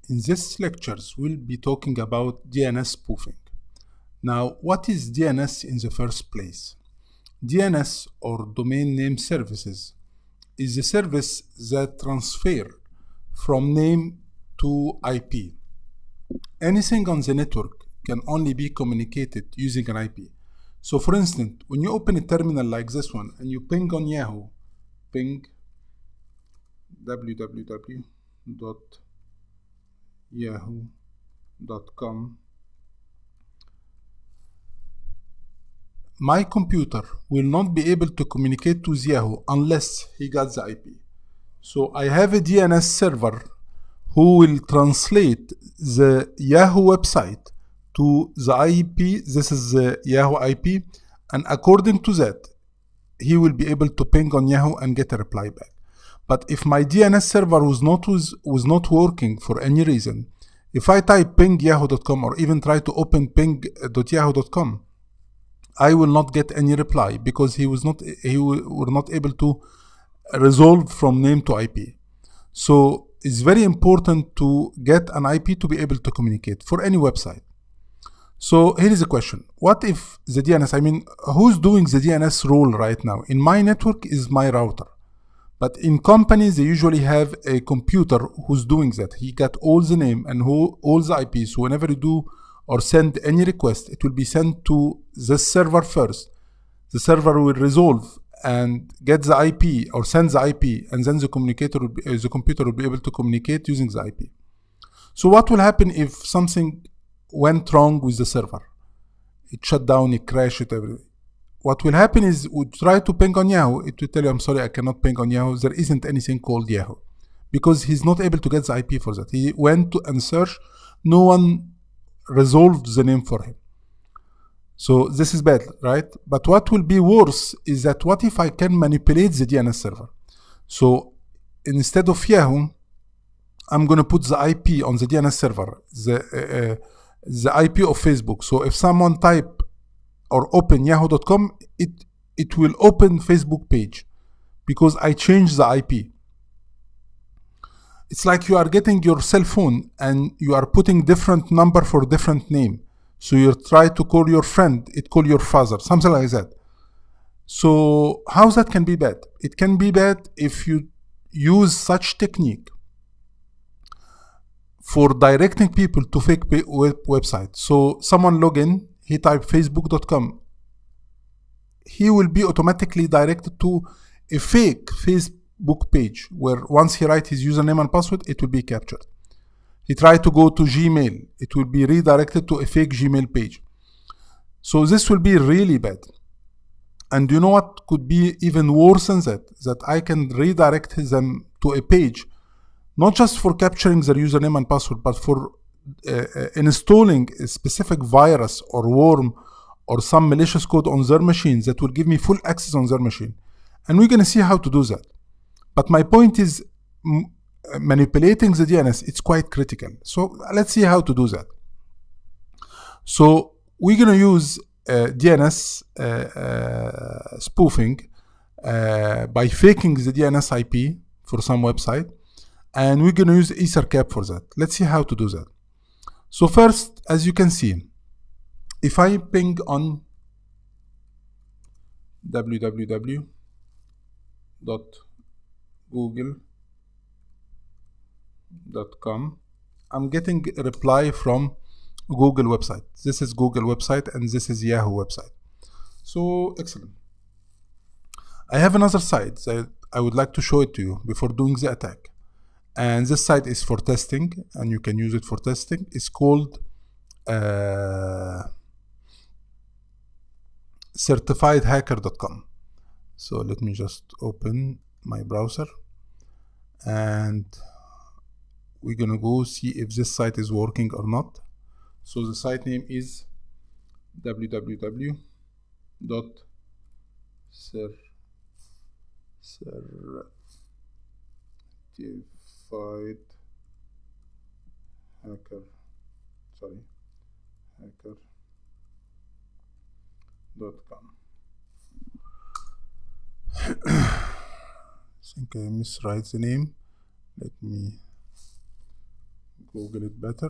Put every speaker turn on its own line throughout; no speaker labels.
In this lectures, we'll be talking about DNS spoofing. Now, what is DNS in the first place? DNS, or Domain Name Services, is a service that transfers from name to IP. Anything on the network can only be communicated using an IP. So for instance, when you open a terminal like this one and you ping on Yahoo, ping www.yahoo.com, my computer will not be able to communicate with Yahoo unless he got the IP. So I have a DNS server who will translate the Yahoo website to the IP. This is the Yahoo IP, and according to that, he will be able to ping on Yahoo and get a reply back. But if my DNS server was not working for any reason, if I type ping.yahoo.com or even try to open ping.yahoo.com, I will not get any reply because he were not able to resolve from name to IP. So it's very important to get an IP to be able to communicate for any website. So here is a question. What if the DNS, who's doing the DNS role right now? In my network is my router. But in companies, they usually have a computer who's doing that. He got all the name and all the IPs. So whenever you do or send any request, it will be sent to the server first. The server will resolve and get the IP or send the IP, and then the computer will be able to communicate using the IP. So what will happen if something went wrong with the server? It shut down, it crashed, everything. What will happen is we try to ping on Yahoo. It will tell you, I'm sorry, I cannot ping on Yahoo. There isn't anything called Yahoo because he's not able to get the IP for that. He went to and search. No one resolved the name for him. So this is bad, right? But what will be worse is that what if I can manipulate the DNS server? So instead of Yahoo, I'm going to put the IP on the DNS server, the IP of Facebook. So if someone type or open yahoo.com, it will open Facebook page because I changed the IP. It's like you are getting your cell phone and you are putting different number for different name. So you try to call your friend, it call your father, something like that. So how that can be bad? It can be bad if you use such technique for directing people to fake websites. So someone log in, he type facebook.com, he will be automatically directed to a fake Facebook page where once he writes his username and password, it will be captured. He tried to go to Gmail, it will be redirected to a fake Gmail page. So this will be really bad. And you know what could be even worse than that? That I can redirect them to a page, not just for capturing their username and password, but for installing a specific virus or worm or some malicious code on their machines that will give me full access on their machine. And we're going to see how to do that. But my point is, manipulating the DNS, it's quite critical. So let's see how to do that. So we're going to use DNS spoofing by faking the DNS IP for some website. And we're going to use EtherCap for that. Let's see how to do that. So first, as you can see, if I ping on www.google.com, I'm getting a reply from Google website. This is Google website and this is Yahoo website. So excellent. I have another site that I would like to show it to you before doing the attack. And this site is for testing, and you can use it for testing. It's called certifiedhacker.com. So let me just open my browser, and we're gonna go see if this site is working or not. So the site name is hacker.com. I think I miswrite the name. Let me Google it better.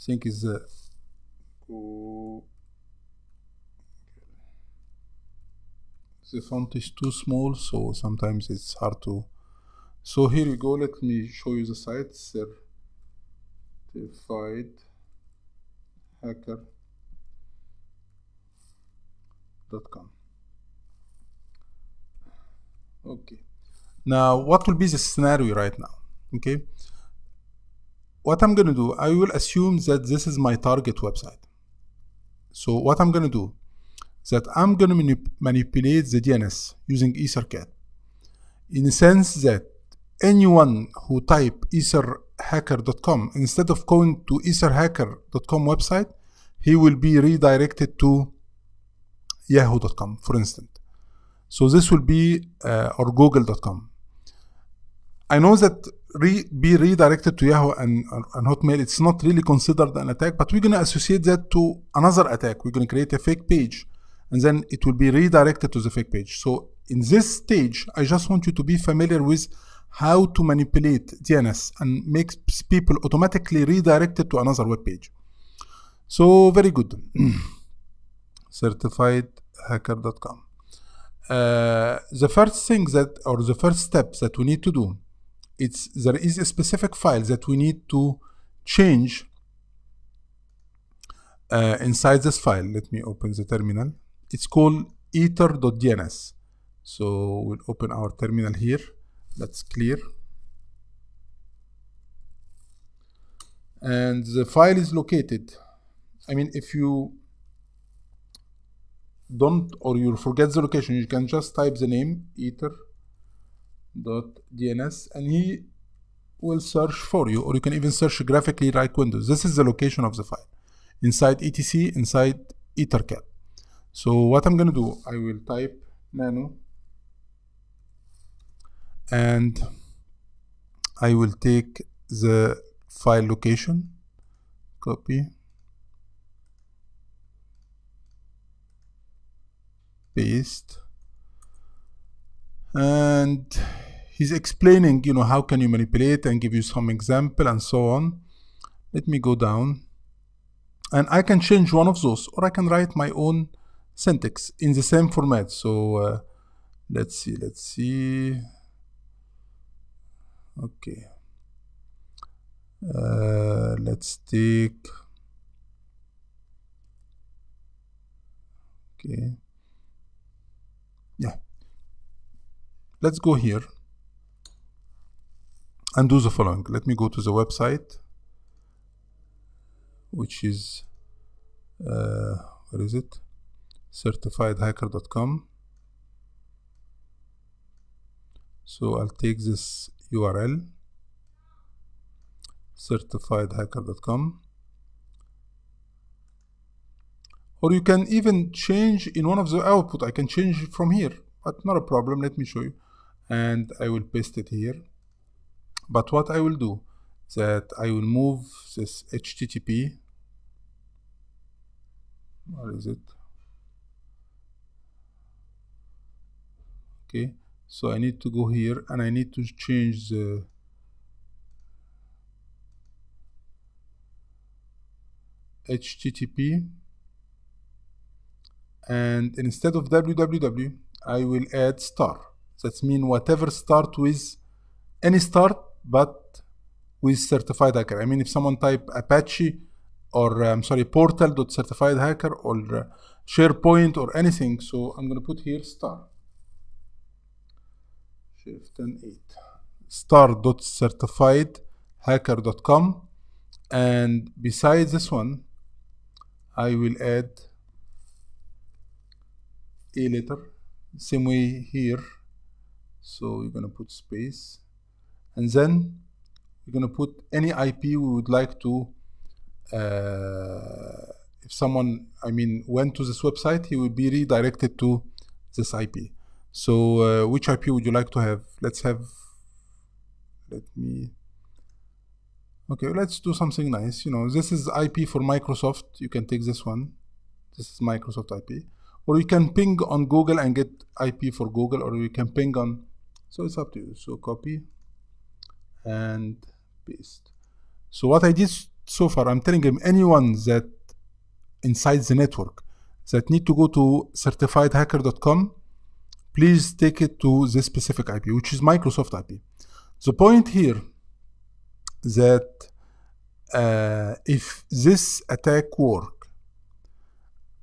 Think is the font is too small, so sometimes it's hard to. So here you go. Let me show you the site. certifiedhacker.com. Okay. Now, what will be the scenario right now? Okay. What I'm going to do, I will assume that this is my target website. So what I'm going to do is that I'm going to manipulate the DNS using EtherCAT, in the sense that anyone who type etherhacker.com, instead of going to etherhacker.com website, he will be redirected to yahoo.com, for instance. So this will be or google.com. I know that be redirected to Yahoo and Hotmail, it's not really considered an attack, but we're going to associate that to another attack. We're going to create a fake page, and then it will be redirected to the fake page. So in this stage, I just want you to be familiar with how to manipulate DNS and make people automatically redirected to another web page. So very good. certifiedhacker.com. The first thing that, or the first step that we need to do, there is a specific file that we need to change inside this file. Let me open the terminal. It's called ether.dns. So we'll open our terminal here. That's clear. And the file is located. I mean, if you don't, or you forget the location, you can just type the name ether.dns and he will search for you, or you can even search graphically like Windows. This is the location of the file inside etc, inside EtherCAT. So what I'm going to do, I will type nano and I will take the file location, copy, paste, and he's explaining, you know, how can you manipulate and give you some example and so on. Let me go down and I can change one of those, or I can write my own syntax in the same format. So let's see. Okay. Let's take, okay. Yeah. Let's go here and do the following. Let me go to the website, which is, where is it? certifiedhacker.com. So I'll take this URL, certifiedhacker.com, or you can even change in one of the output. I can change it from here, but not a problem. Let me show you. And I will paste it here. But what I will do is that I will move this HTTP. Where is it? Okay, so I need to go here and I need to change the HTTP, and instead of www I will add star. That means whatever start with any start but with certified hacker. I mean, if someone type Apache or portal.certifiedhacker or SharePoint or anything, so I'm going to put here star. Shift and 8. Star.certifiedhacker.com, and besides this one I will add a letter, same way here. So we're going to put space, and then we're going to put any IP we would like to, if someone, I mean, went to this website, he will be redirected to this IP. So which IP would you like to have? Let's have, okay, let's do something nice. You know, this is IP for Microsoft. You can take this one. This is Microsoft IP. Or you can ping on Google and get IP for Google, or you can ping on So it's up to you. So copy and paste. So what I did so far, I'm telling him anyone that inside the network that need to go to certifiedhacker.com, please take it to this specific IP, which is Microsoft IP. The point here that if this attack work,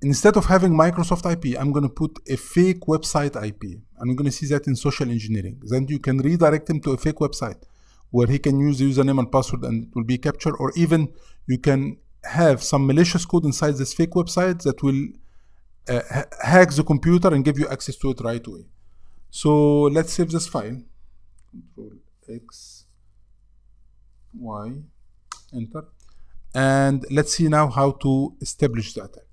instead of having Microsoft IP, I'm going to put a fake website IP. And we're going to see that in social engineering. Then you can redirect him to a fake website where he can use the username and password and it will be captured, or even you can have some malicious code inside this fake website that will hack the computer and give you access to it right away. So let's save this file. Control X, Y, enter. And let's see now how to establish the attack.